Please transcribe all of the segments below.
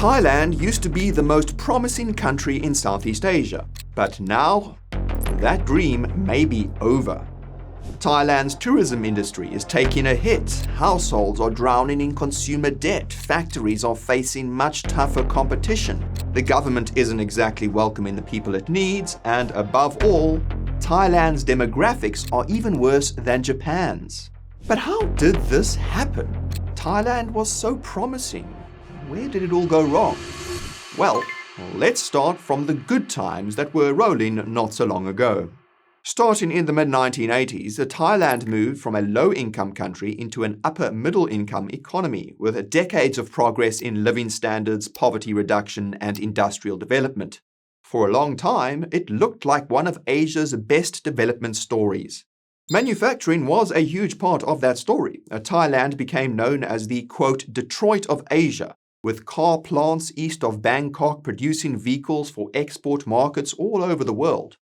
Thailand used to be the most promising country in Southeast Asia, but now that dream may be over. Thailand's tourism industry is taking a hit, households are drowning in consumer debt, factories are facing much tougher competition, the government isn't exactly welcoming the people it needs, and above all, Thailand's demographics are even worse than Japan's. But how did this happen? Thailand was so promising. Where did it all go wrong? Well, let's start from the good times that were rolling not so long ago. Starting in the mid-1980s, Thailand moved from a low-income country into an upper-middle-income economy with decades of progress in living standards, poverty reduction, and industrial development. For a long time, it looked like one of Asia's best development stories. Manufacturing was a huge part of that story. Thailand became known as the, quote, Detroit of Asia, with car plants east of Bangkok producing vehicles for export markets all over the world.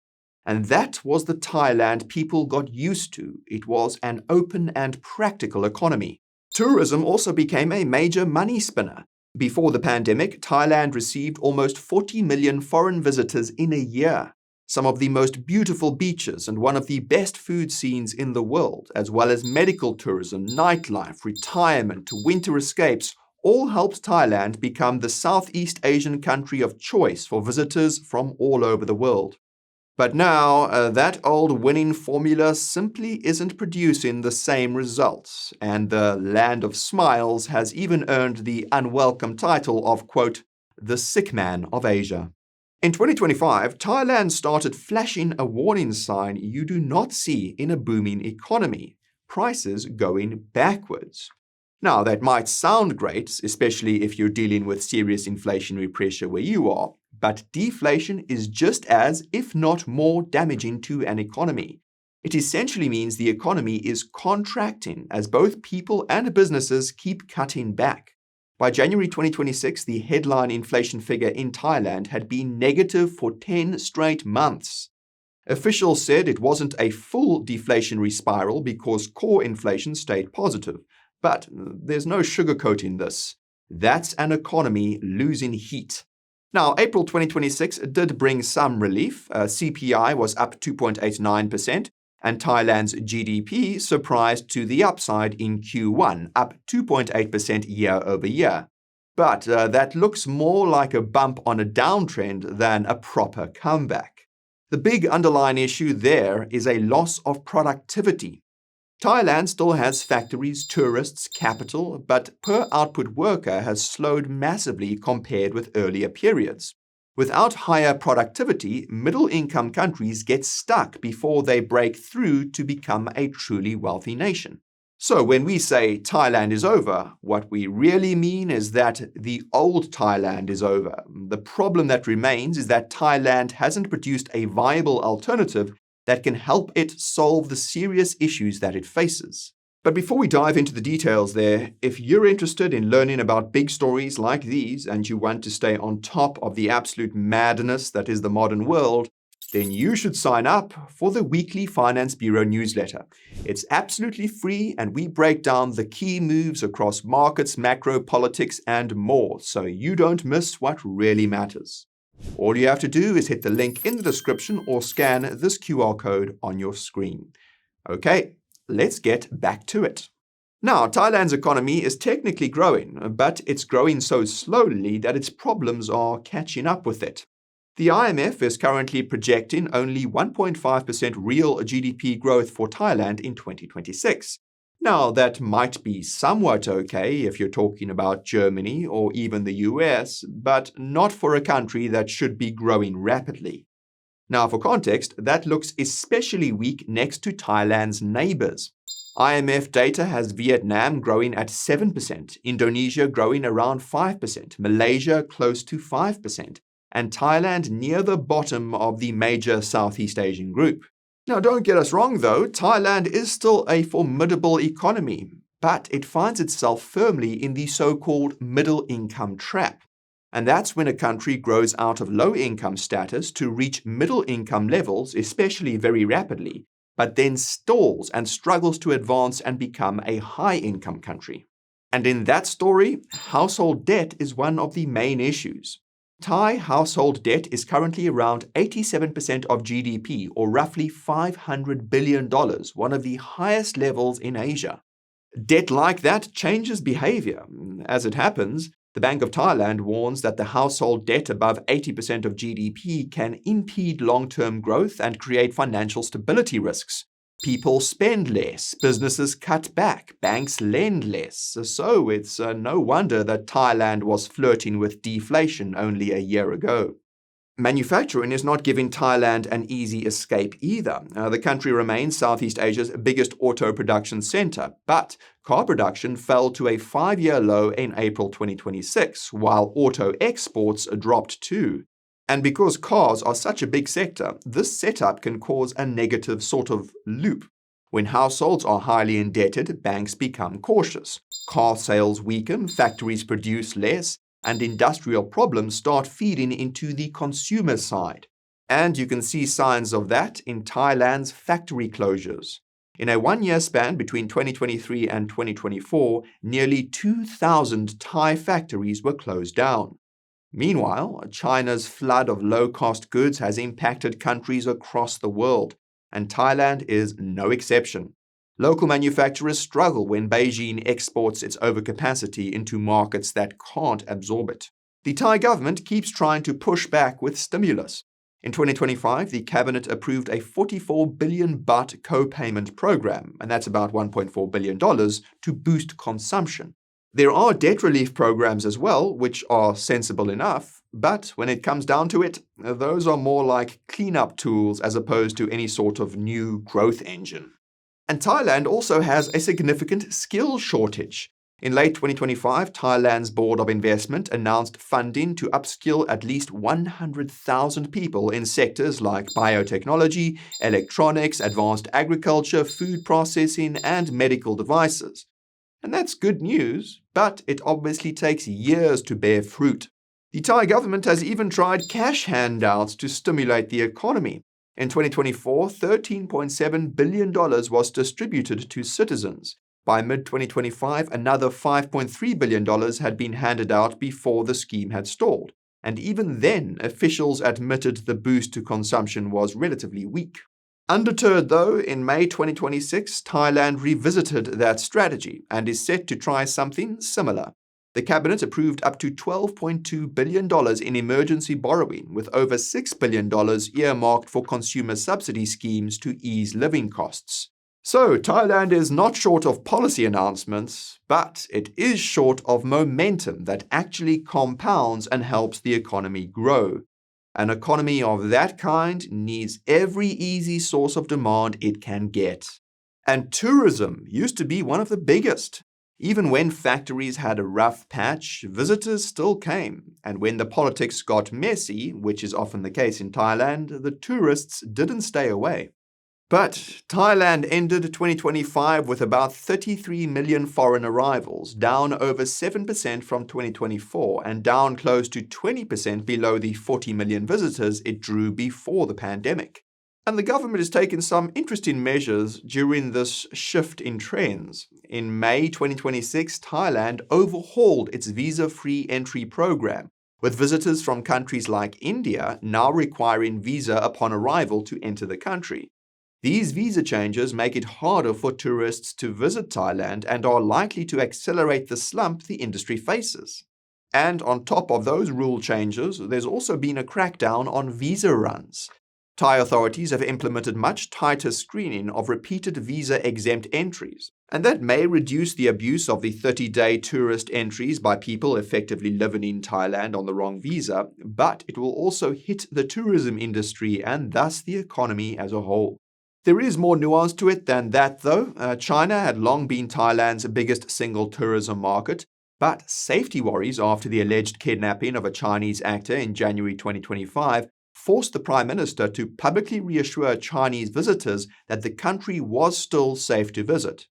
And that was the Thailand people got used to. It was an open and practical economy. Tourism also became a major money spinner. Before the pandemic, Thailand received almost 40 million foreign visitors in a year. Some of the most beautiful beaches and one of the best food scenes in the world, as well as medical tourism, nightlife, retirement, winter escapes, all helped Thailand become the Southeast Asian country of choice for visitors from all over the world. But now, that old winning formula simply isn't producing the same results, and the Land of Smiles has even earned the unwelcome title of, quote, the sick man of Asia. In 2025, Thailand started flashing a warning sign you do not see in a booming economy: prices going backwards. Now, that might sound great, especially if you're dealing with serious inflationary pressure where you are, but deflation is just as, if not more, damaging to an economy. It essentially means the economy is contracting as both people and businesses keep cutting back. By January 2026, the headline inflation figure in Thailand had been negative for 10 straight months. Officials said it wasn't a full deflationary spiral because core inflation stayed positive. But there's no sugarcoating this. That's an economy losing heat. Now, April 2026 did bring some relief. CPI was up 2.89%, and Thailand's GDP surprised to the upside in Q1, up 2.8% year over year. But that looks more like a bump on a downtrend than a proper comeback. The big underlying issue there is a loss of productivity. Thailand still has factories, tourists, capital, but per output worker has slowed massively compared with earlier periods. Without higher productivity, middle-income countries get stuck before they break through to become a truly wealthy nation. So when we say Thailand is over, what we really mean is that the old Thailand is over. The problem that remains is that Thailand hasn't produced a viable alternative that can help it solve the serious issues that it faces. But before we dive into the details there, if you're interested in learning about big stories like these and you want to stay on top of the absolute madness that is the modern world, then you should sign up for the weekly Finance Bureau newsletter. It's absolutely free and we break down the key moves across markets, macro, politics, and more, so you don't miss what really matters. All you have to do is hit the link in the description or scan this QR code on your screen. Okay, let's get back to it. Now, Thailand's economy is technically growing, but it's growing so slowly that its problems are catching up with it. The IMF is currently projecting only 1.5% real GDP growth for Thailand in 2026. Now, that might be somewhat okay if you're talking about Germany or even the US, but not for a country that should be growing rapidly. Now, for context, that looks especially weak next to Thailand's neighbors. IMF data has Vietnam growing at 7%, Indonesia growing around 5%, Malaysia close to 5%, and Thailand near the bottom of the major Southeast Asian group. Now, don't get us wrong though, Thailand is still a formidable economy, but it finds itself firmly in the so-called middle-income trap. And that's when a country grows out of low-income status to reach middle-income levels, especially very rapidly, but then stalls and struggles to advance and become a high-income country. And in that story, household debt is one of the main issues. Thai household debt is currently around 87% of GDP, or roughly $500 billion, one of the highest levels in Asia. Debt like that changes behavior. As it happens, the Bank of Thailand warns that the household debt above 80% of GDP can impede long-term growth and create financial stability risks. People spend less, businesses cut back, banks lend less. So it's no wonder that Thailand was flirting with deflation only a year ago. Manufacturing is not giving Thailand an easy escape either. The country remains Southeast Asia's biggest auto production center, but car production fell to a 5-year low in April 2026, while auto exports dropped too. And because cars are such a big sector, this setup can cause a negative sort of loop. When households are highly indebted, banks become cautious. Car sales weaken, factories produce less, and industrial problems start feeding into the consumer side. And you can see signs of that in Thailand's factory closures. In a 1-year span between 2023 and 2024, nearly 2,000 Thai factories were closed down. Meanwhile, China's flood of low-cost goods has impacted countries across the world, and Thailand is no exception. Local manufacturers struggle when Beijing exports its overcapacity into markets that can't absorb it. The Thai government keeps trying to push back with stimulus. In 2025, the cabinet approved a 44 billion baht co-payment program, and that's about $1.4 billion, to boost consumption. There are debt relief programs as well, which are sensible enough, but when it comes down to it, those are more like cleanup tools as opposed to any sort of new growth engine. And Thailand also has a significant skill shortage. In late 2025, Thailand's Board of Investment announced funding to upskill at least 100,000 people in sectors like biotechnology, electronics, advanced agriculture, food processing, and medical devices. And that's good news, but it obviously takes years to bear fruit. The Thai government has even tried cash handouts to stimulate the economy. In 2024, $13.7 billion was distributed to citizens. By mid-2025, another $5.3 billion had been handed out before the scheme had stalled. And even then, officials admitted the boost to consumption was relatively weak. Undeterred, though, in May 2026, Thailand revisited that strategy and is set to try something similar. The cabinet approved up to $12.2 billion in emergency borrowing, with over $6 billion earmarked for consumer subsidy schemes to ease living costs. So, Thailand is not short of policy announcements, but it is short of momentum that actually compounds and helps the economy grow. An economy of that kind needs every easy source of demand it can get. And tourism used to be one of the biggest. Even when factories had a rough patch, visitors still came. And when the politics got messy, which is often the case in Thailand, the tourists didn't stay away. But Thailand ended 2025 with about 33 million foreign arrivals, down over 7% from 2024 and down close to 20% below the 40 million visitors it drew before the pandemic. And the government has taken some interesting measures during this shift in trends. In May 2026, Thailand overhauled its visa-free entry program, with visitors from countries like India now requiring visa upon arrival to enter the country. These visa changes make it harder for tourists to visit Thailand and are likely to accelerate the slump the industry faces. And on top of those rule changes, there's also been a crackdown on visa runs. Thai authorities have implemented much tighter screening of repeated visa-exempt entries, and that may reduce the abuse of the 30-day tourist entries by people effectively living in Thailand on the wrong visa, but it will also hit the tourism industry and thus the economy as a whole. There is more nuance to it than that, though. China had long been Thailand's biggest single tourism market, but safety worries after the alleged kidnapping of a Chinese actor in January 2025 forced the Prime Minister to publicly reassure Chinese visitors that the country was still safe to visit.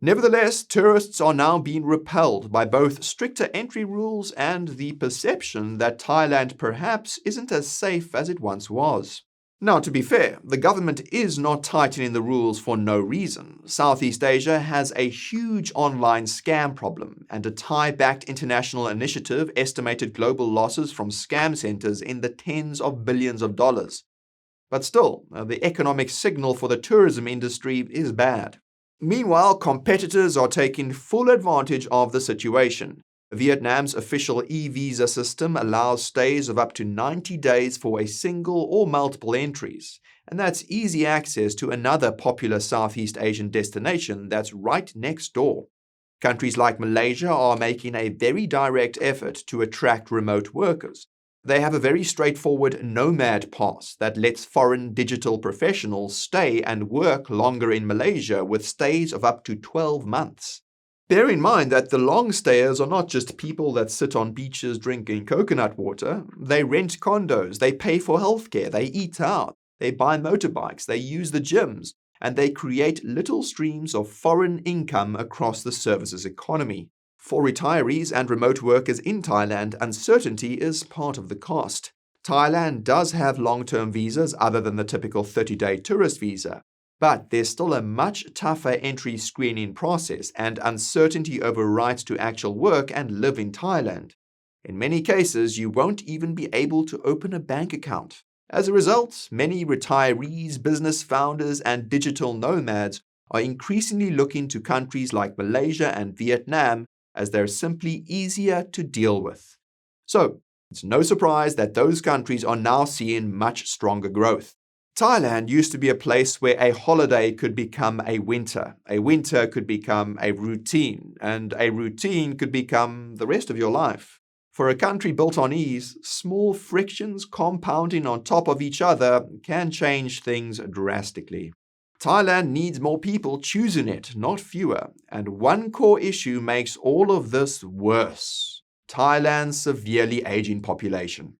Nevertheless, tourists are now being repelled by both stricter entry rules and the perception that Thailand perhaps isn't as safe as it once was. Now, to be fair, the government is not tightening the rules for no reason. Southeast Asia has a huge online scam problem, and a Thai-backed international initiative estimated global losses from scam centers in the tens of billions of dollars. But still, the economic signal for the tourism industry is bad. Meanwhile, competitors are taking full advantage of the situation. Vietnam's official e-visa system allows stays of up to 90 days for a single or multiple entries, and that's easy access to another popular Southeast Asian destination that's right next door. Countries like Malaysia are making a very direct effort to attract remote workers. They have a very straightforward nomad pass that lets foreign digital professionals stay and work longer in Malaysia with stays of up to 12 months. Bear in mind that the long stayers are not just people that sit on beaches drinking coconut water. They rent condos, they pay for healthcare, they eat out, they buy motorbikes, they use the gyms, and they create little streams of foreign income across the services economy. For retirees and remote workers in Thailand, uncertainty is part of the cost. Thailand does have long-term visas other than the typical 30-day tourist visa. But there's still a much tougher entry screening process, and uncertainty over rights to actual work and live in Thailand. In many cases, you won't even be able to open a bank account. As a result, many retirees, business founders, and digital nomads are increasingly looking to countries like Malaysia and Vietnam as they're simply easier to deal with. So, it's no surprise that those countries are now seeing much stronger growth. Thailand used to be a place where a holiday could become a winter could become a routine, and a routine could become the rest of your life. For a country built on ease, small frictions compounding on top of each other can change things drastically. Thailand needs more people choosing it, not fewer, and one core issue makes all of this worse: Thailand's severely aging population.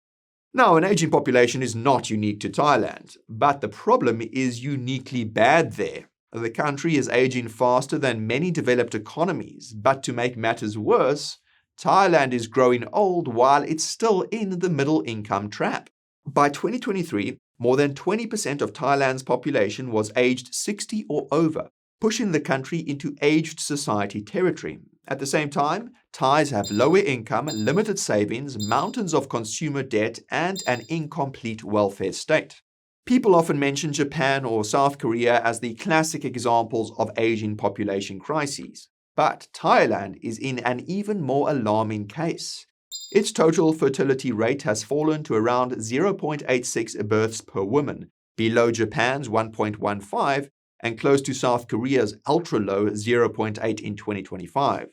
Now, an aging population is not unique to Thailand, but the problem is uniquely bad there. The country is aging faster than many developed economies, but to make matters worse, Thailand is growing old while it's still in the middle income trap. By 2023, more than 20% of Thailand's population was aged 60 or over, pushing the country into aged society territory. At the same time, Thais have lower income, limited savings, mountains of consumer debt, and an incomplete welfare state. People often mention Japan or South Korea as the classic examples of aging population crises. But Thailand is in an even more alarming case. Its total fertility rate has fallen to around 0.86 births per woman, below Japan's 1.15 and close to South Korea's ultra-low 0.8 in 2025.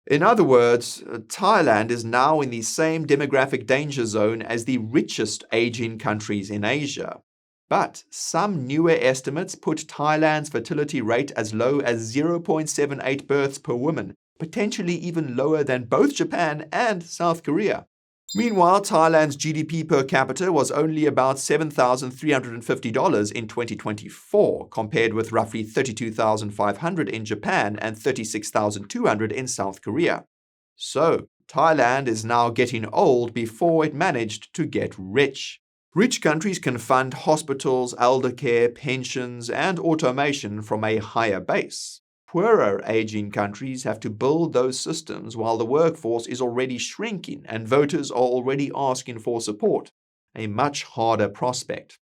In other words, Thailand is now in the same demographic danger zone as the richest aging countries in Asia. But some newer estimates put Thailand's fertility rate as low as 0.78 births per woman, potentially even lower than both Japan and South Korea. Meanwhile, Thailand's GDP per capita was only about $7,350 in 2024, compared with roughly $32,500 in Japan and $36,200 in South Korea. So, Thailand is now getting old before it managed to get rich. Rich countries can fund hospitals, elder care, pensions, and automation from a higher base. Poorer aging countries have to build those systems while the workforce is already shrinking and voters are already asking for support. A much harder prospect.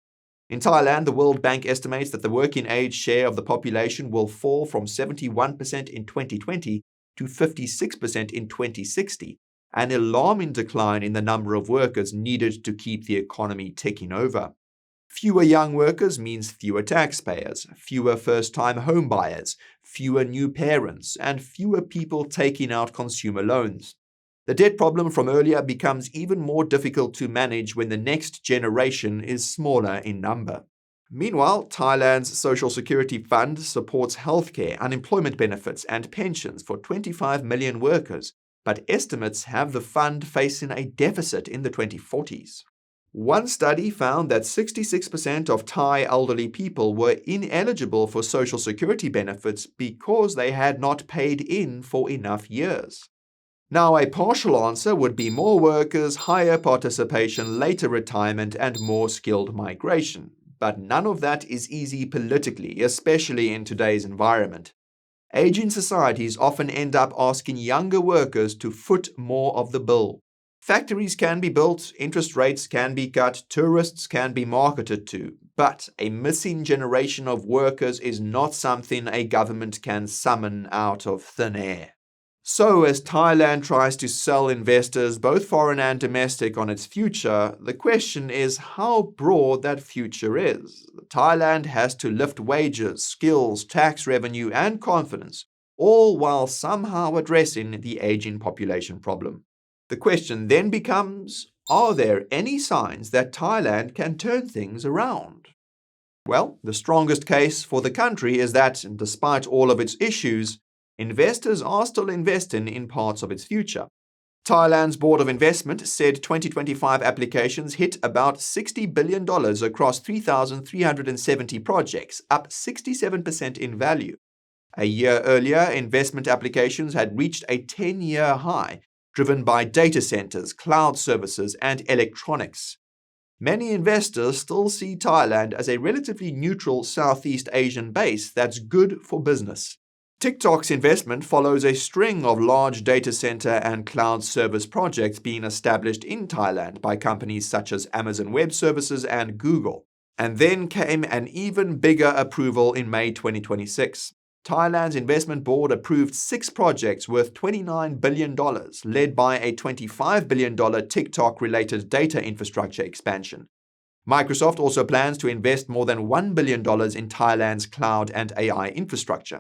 In Thailand, the World Bank estimates that the working age share of the population will fall from 71% in 2020 to 56% in 2060, an alarming decline in the number of workers needed to keep the economy ticking over. Fewer young workers means fewer taxpayers, fewer first-time home buyers, fewer new parents, and fewer people taking out consumer loans. The debt problem from earlier becomes even more difficult to manage when the next generation is smaller in number. Meanwhile, Thailand's Social Security Fund supports healthcare, unemployment benefits, and pensions for 25 million workers, but estimates have the fund facing a deficit in the 2040s. One study found that 66% of Thai elderly people were ineligible for Social Security benefits because they had not paid in for enough years. Now, a partial answer would be more workers, higher participation, later retirement, and more skilled migration. but none of that is easy politically, especially in today's environment. Aging societies often end up asking younger workers to foot more of the bill. Factories can be built, interest rates can be cut, tourists can be marketed to, but a missing generation of workers is not something a government can summon out of thin air. So, as Thailand tries to sell investors, both foreign and domestic, on its future, the question is how broad that future is. Thailand has to lift wages, skills, tax revenue, and confidence, all while somehow addressing the aging population problem. The question then becomes, are there any signs that Thailand can turn things around? Well, the strongest case for the country is that, despite all of its issues, investors are still investing in parts of its future. Thailand's Board of Investment said 2025 applications hit about $60 billion across 3,370 projects, up 67% in value. A year earlier, investment applications had reached a 10-year high, driven by data centers, cloud services, and electronics. Many investors still see Thailand as a relatively neutral Southeast Asian base that's good for business. TikTok's investment follows a string of large data center and cloud service projects being established in Thailand by companies such as Amazon Web Services and Google. And then came an even bigger approval in May 2026. Thailand's investment board approved 6 projects worth $29 billion, led by a $25 billion TikTok-related data infrastructure expansion. Microsoft also plans to invest more than $1 billion in Thailand's cloud and AI infrastructure.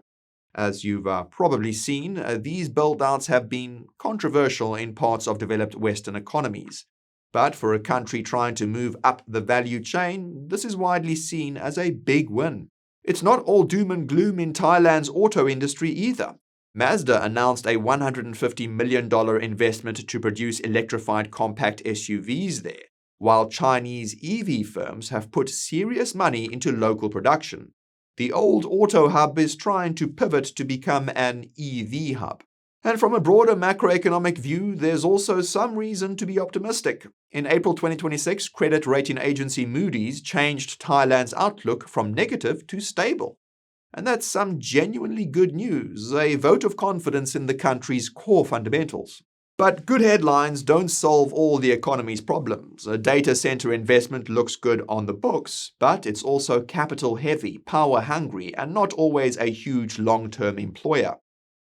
As you've probably seen, these build-outs have been controversial in parts of developed Western economies. But for a country trying to move up the value chain, this is widely seen as a big win. It's not all doom and gloom in Thailand's auto industry either. Mazda announced a $150 million investment to produce electrified compact SUVs there, while Chinese EV firms have put serious money into local production. The old auto hub is trying to pivot to become an EV hub. And from a broader macroeconomic view, there's also some reason to be optimistic. In April 2026, credit rating agency Moody's changed Thailand's outlook from negative to stable. And that's some genuinely good news, a vote of confidence in the country's core fundamentals. But good headlines don't solve all the economy's problems. A data center investment looks good on the books, but it's also capital-heavy, power-hungry, and not always a huge long-term employer.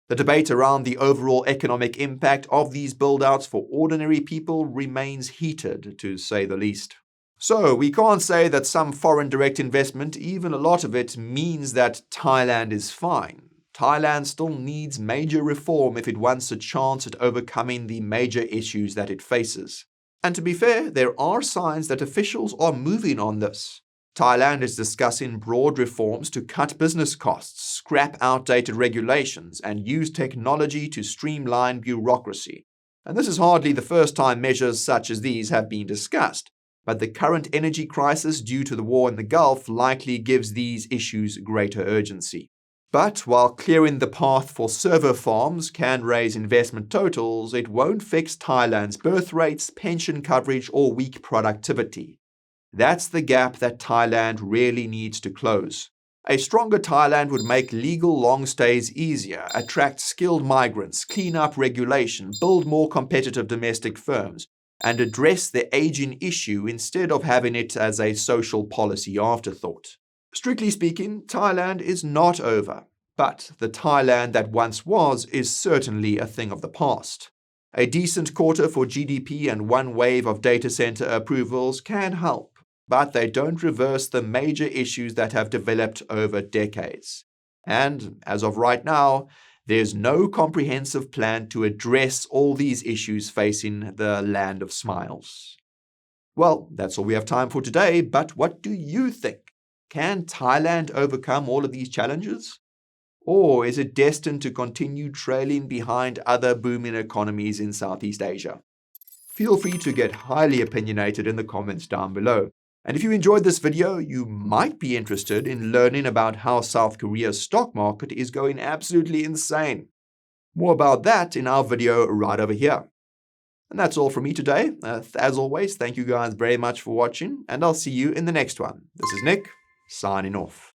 The debate around the overall economic impact of these build-outs for ordinary people remains heated, to say the least. So, we can't say that some foreign direct investment, even a lot of it, means that Thailand is fine. Thailand still needs major reform if it wants a chance at overcoming the major issues that it faces. And to be fair, there are signs that officials are moving on this. Thailand is discussing broad reforms to cut business costs, scrap outdated regulations, and use technology to streamline bureaucracy. And this is hardly the first time measures such as these have been discussed, but the current energy crisis due to the war in the Gulf likely gives these issues greater urgency. But while clearing the path for server farms can raise investment totals, it won't fix Thailand's birth rates, pension coverage, or weak productivity. That's the gap that Thailand really needs to close. A stronger Thailand would make legal long stays easier, attract skilled migrants, clean up regulation, build more competitive domestic firms, and address the aging issue instead of having it as a social policy afterthought. Strictly speaking, Thailand is not over, but the Thailand that once was is certainly a thing of the past. A decent quarter for GDP and one wave of data center approvals can help, but they don't reverse the major issues that have developed over decades. And, as of right now, there's no comprehensive plan to address all these issues facing the land of smiles. Well, that's all we have time for today, but what do you think? Can Thailand overcome all of these challenges? Or is it destined to continue trailing behind other booming economies in Southeast Asia? Feel free to get highly opinionated in the comments down below. And if you enjoyed this video, you might be interested in learning about how South Korea's stock market is going absolutely insane. More about that in our video right over here. And that's all from me today. As always, thank you guys very much for watching, and I'll see you in the next one. This is Nick, signing off.